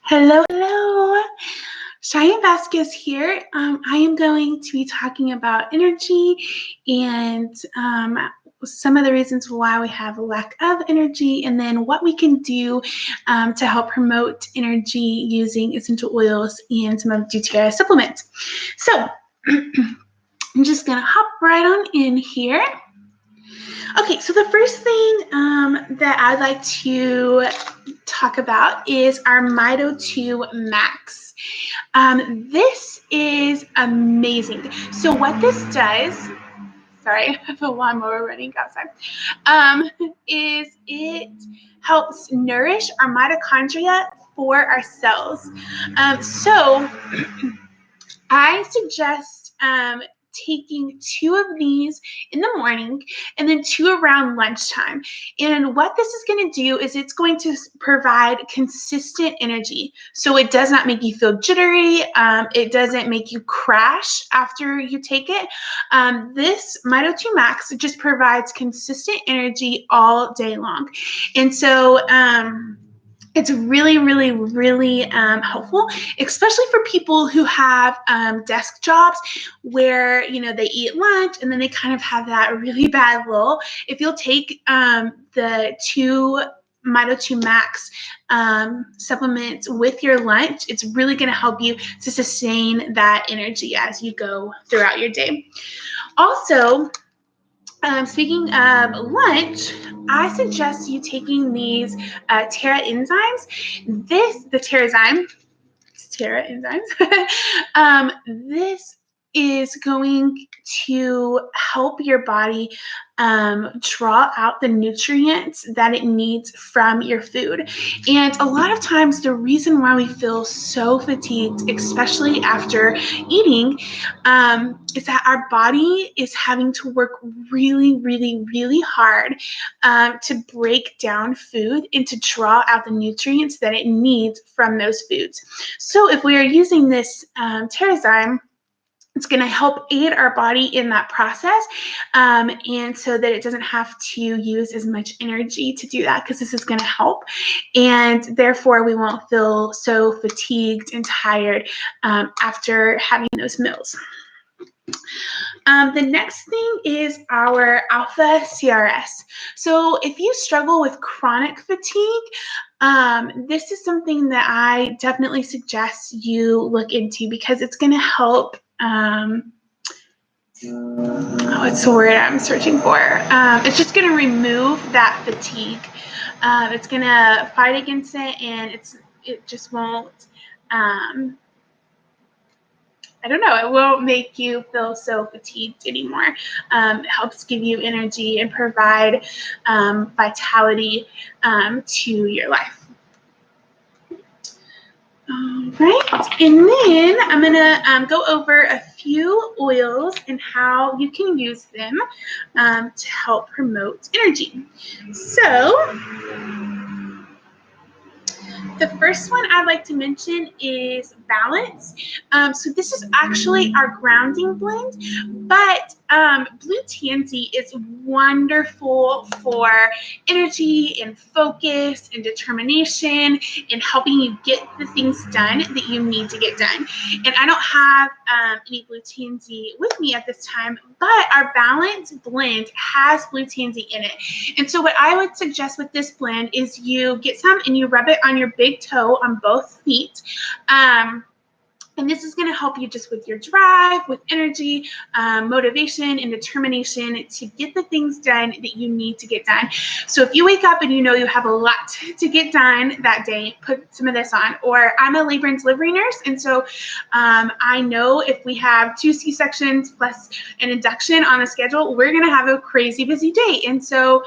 Hello, hello. Cheyenne Vasquez here. I am going to be talking about energy and some of the reasons why we have a lack of energy, and then what we can do to help promote energy using essential oils and some of doTERRA supplements. So I'm just going to hop right on in here. Okay, so the first thing that I'd like to talk about is our Mito 2 Max. This is amazing. So what this does, sorry, I have a lawnmower running outside, is it helps nourish our mitochondria for our cells. So I suggest taking 2 of these in the morning and then 2 around lunchtime. And what this is going to do is it's going to provide consistent energy. So it does not make you feel jittery. It doesn't make you crash after you take it. This Mito 2 Max just provides consistent energy all day long. And so it's really, really, really helpful, especially for people who have desk jobs where, they eat lunch and then they kind of have that really bad lull. If you'll take the 2 Mito 2 Max supplements with your lunch, it's really going to help you to sustain that energy as you go throughout your day. Also, speaking of lunch, I suggest you taking these Terra enzymes. The Terra enzymes. This is going to help your body draw out the nutrients that it needs from your food. And a lot of times the reason why we feel so fatigued, especially after eating, is that our body is having to work really, really, really hard to break down food and to draw out the nutrients that it needs from those foods. So if we are using this Terrazyme, it's going to help aid our body in that process, and so that it doesn't have to use as much energy to do that, because this is going to help, and therefore we won't feel so fatigued and tired after having those meals. The next thing is our Alpha CRS. So if you struggle with chronic fatigue, this is something that I definitely suggest you look into, because it's going to help. What's the word I'm searching for? It's just going to remove that fatigue. It's going to fight against it, and it just won't. I don't know, it won't make you feel so fatigued anymore. It helps give you energy and provide vitality to your life. All right, and then I'm gonna go over a few oils and how you can use them to help promote energy. So, the first one I'd like to mention is Balance. So this is actually our grounding blend, but Blue Tansy is wonderful for energy and focus and determination and helping you get the things done that you need to get done. And I don't have any Blue Tansy with me at this time, but our Balance blend has Blue Tansy in it. And so what I would suggest with this blend is you get some and you rub it on your big toe on both feet. And this is going to help you just with your drive, with energy, motivation, and determination to get the things done that you need to get done. So if you wake up and you know you have a lot to get done that day, put some of this on. Or I'm a labor and delivery nurse, and so I know if we have 2 C-sections plus an induction on the schedule, we're going to have a crazy busy day. And so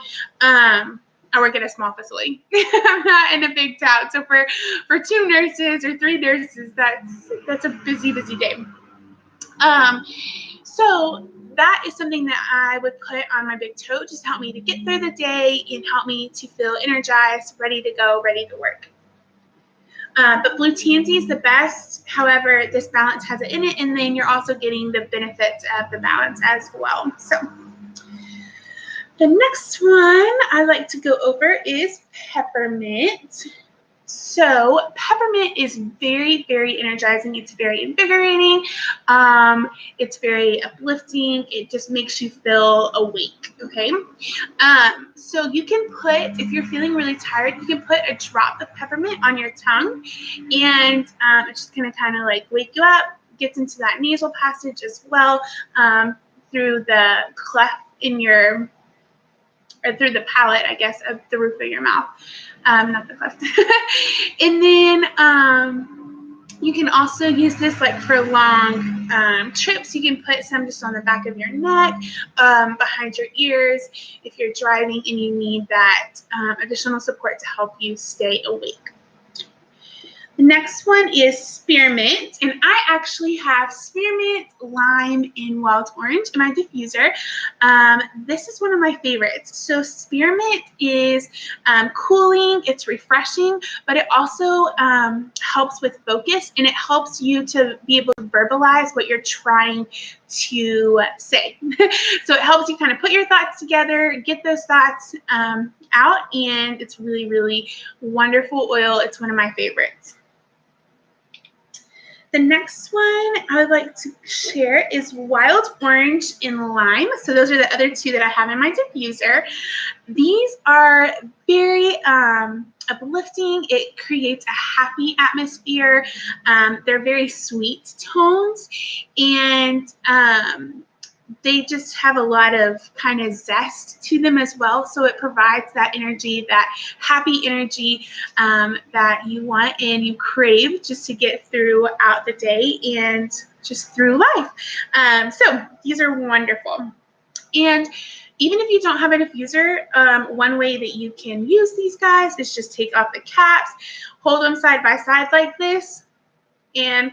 I work at a small facility. I'm not in a big town. So for 2 nurses or 3 nurses, that's a busy day. So that is something that I would put on my big toe, just to help me to get through the day and help me to feel energized, ready to go, ready to work. But Blue Tansy is the best. However, this Balance has it in it, and then you're also getting the benefits of the Balance as well. So the next one I like to go over is Peppermint. So peppermint is very, very energizing. It's very invigorating. It's very uplifting. It just makes you feel awake, okay? So you can put, if you're feeling really tired, you can put a drop of peppermint on your tongue, and it's just gonna kind of like wake you up, gets into that nasal passage as well, through the cleft in your, or through the palate, I guess, of the roof of your mouth, not the cleft. And then you can also use this like for long trips. You can put some just on the back of your neck, behind your ears, if you're driving and you need that additional support to help you stay awake. The next one is spearmint, and I actually have spearmint, lime, and wild orange in my diffuser. This is one of my favorites. So spearmint is cooling, it's refreshing, but it also helps with focus, and it helps you to be able to verbalize what you're trying to say. So it helps you kind of put your thoughts together, get those thoughts out, and it's really, really wonderful oil. It's one of my favorites. The next one I would like to share is wild orange and lime. So those are the other two that I have in my diffuser. These are very uplifting. It creates a happy atmosphere. They're very sweet tones, and they just have a lot of kind of zest to them as well. So it provides that energy, that happy energy that you want and you crave just to get throughout the day and just through life. So these are wonderful. And even if you don't have a diffuser, one way that you can use these guys is just take off the caps, hold them side by side like this, and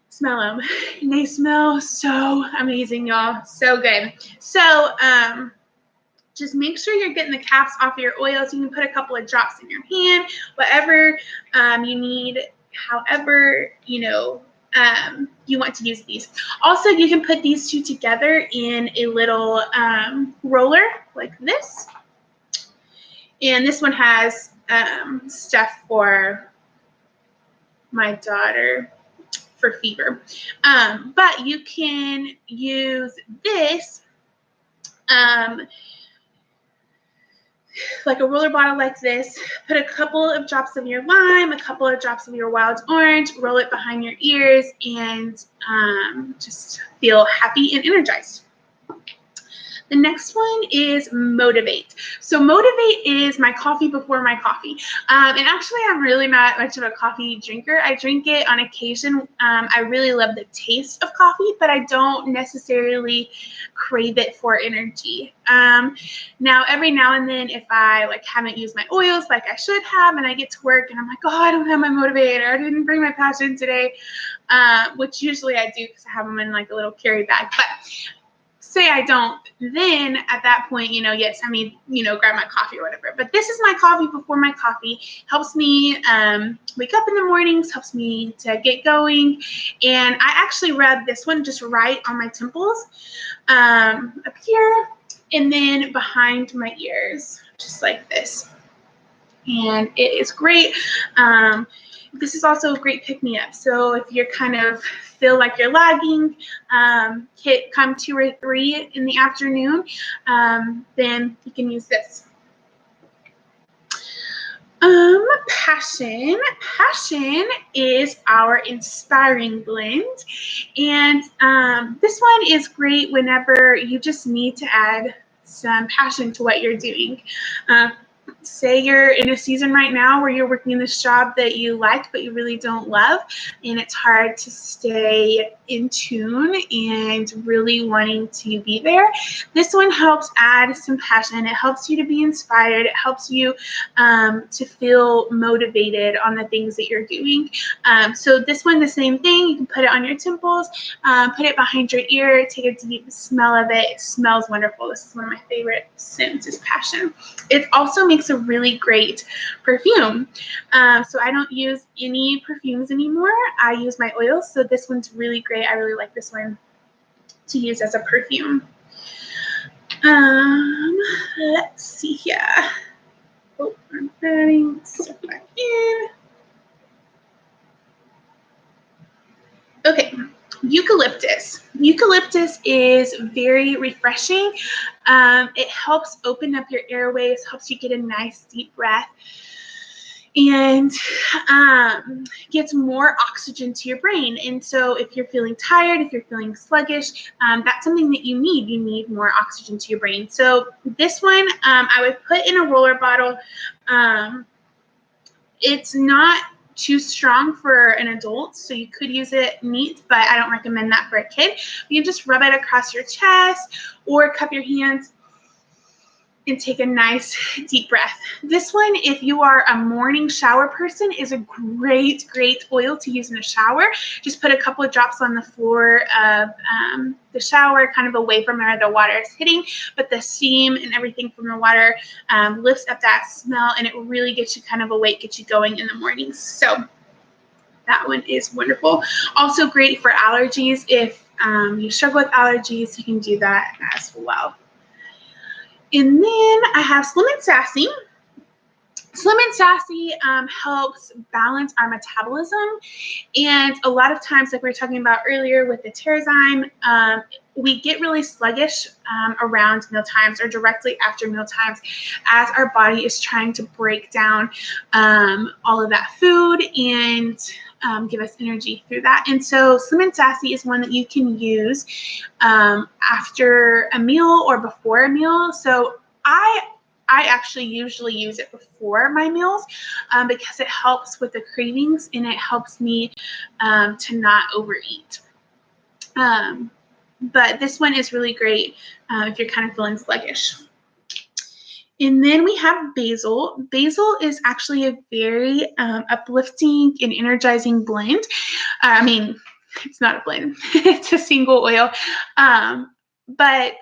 smell them. And they smell so amazing, y'all. So good. So just make sure you're getting the caps off your oils. You can put a couple of drops in your hand, whatever you need, however, you want to use these. Also, you can put these two together in a little roller like this. And this one has stuff for my daughter for fever. But you can use this like a roller bottle like this, put a couple of drops of your lime, a couple of drops of your wild orange, roll it behind your ears, and just feel happy and energized. The next one is Motivate. So Motivate is my coffee before my coffee. And actually, I'm really not much of a coffee drinker. I drink it on occasion. I really love the taste of coffee, but I don't necessarily crave it for energy. Now, every now and then, if I haven't used my oils like I should have, and I get to work and I'm like, oh, I don't have my Motivator, I didn't bring my passion today, which usually I do because I have them in like a little carry bag. But say I don't, then at that point, yes, I mean, grab my coffee or whatever. But this is my coffee before my coffee. Helps me wake up in the mornings, helps me to get going. And I actually rub this one just right on my temples, up here, and then behind my ears, just like this. And it is great. This is also a great pick-me-up. So if you're kind of feel like you're lagging, come 2 or 3 in the afternoon, then you can use this. Passion. Passion is our inspiring blend. And this one is great whenever you just need to add some passion to what you're doing. Say you're in a season right now where you're working in this job that you like but you really don't love, and it's hard to stay in tune and really wanting to be there. This one helps add some passion. It helps you to be inspired. It helps you to feel motivated on the things that you're doing. So this one, the same thing. You can put it on your temples, put it behind your ear, take a deep smell of it. It smells wonderful. This is one of my favorite scents, is passion. It also makes a really great perfume. So I don't use any perfumes anymore. I use my oils. So this one's really great. I really like this one to use as a perfume. Let's see here. Oh, Adding stuff back in. Okay, eucalyptus. Eucalyptus is very refreshing. It helps open up your airways, helps you get a nice deep breath, and gets more oxygen to your brain. And so if you're feeling tired, if you're feeling sluggish, that's something that you need. You need more oxygen to your brain. So this one I would put in a roller bottle. It's not too strong for an adult, so you could use it neat, but I don't recommend that for a kid. You just rub it across your chest or cup your hands and take a nice deep breath. This one, if you are a morning shower person, is a great oil to use in a shower. Just put a couple of drops on the floor of the shower, kind of away from where the water is hitting, but the steam and everything from the water lifts up that smell, and it really gets you kind of awake, gets you going in the mornings. So that one is wonderful. Also great for allergies. If you struggle with allergies, you can do that as well. And then I have Slim and Sassy. Slim and Sassy helps balance our metabolism. And a lot of times, like we were talking about earlier with the doTERRA, we get really sluggish around meal times or directly after meal times as our body is trying to break down all of that food and give us energy through that. And so Slim and Sassy is one that you can use after a meal or before a meal. So I actually usually use it before my meals because it helps with the cravings and it helps me to not overeat. But this one is really great if you're kind of feeling sluggish. And then we have basil. Basil is actually a very uplifting and energizing blend. I mean, it's not a blend. It's a single oil. But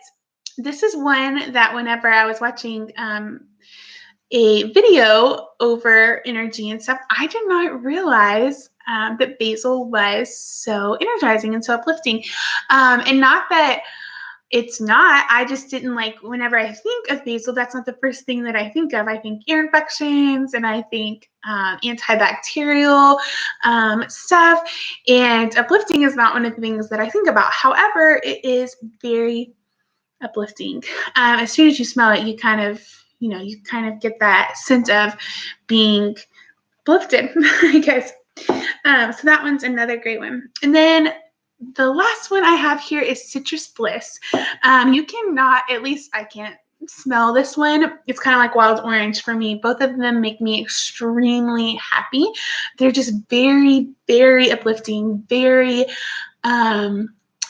this is one that whenever I was watching a video over energy and stuff, I did not realize that basil was so energizing and so uplifting. And not that it's not, I just didn't whenever I think of basil, that's not the first thing that I think of. I think ear infections and I think antibacterial stuff, and uplifting is not one of the things that I think about. However, it is very uplifting. As soon as you smell it, you kind of get that sense of being uplifted, I guess. So that one's another great one. And then the last one I have here is Citrus Bliss. You cannot, at least I can't smell this one. It's kind of like wild orange for me. Both of them make me extremely happy. They're just very uplifting, very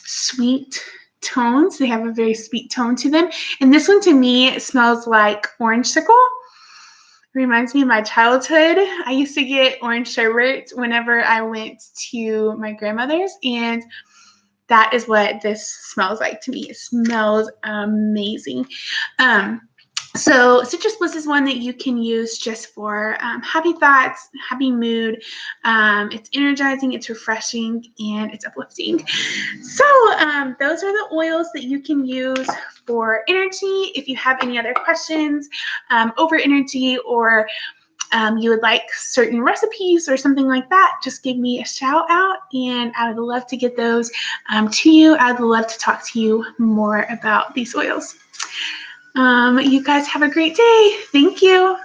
sweet tones. They have a very sweet tone to them. And this one to me smells like orange sickle. Reminds me of my childhood. I used to get orange sherbet whenever I went to my grandmother's, and that is what this smells like to me. It smells amazing. So Citrus Bliss is one that you can use just for happy thoughts, happy mood. It's energizing, it's refreshing, and it's uplifting. So those are the oils that you can use for energy. If you have any other questions over energy, or you would like certain recipes or something like that, just give me a shout out and I would love to get those to you. I would love to talk to you more about these oils. You guys have a great day. Thank you.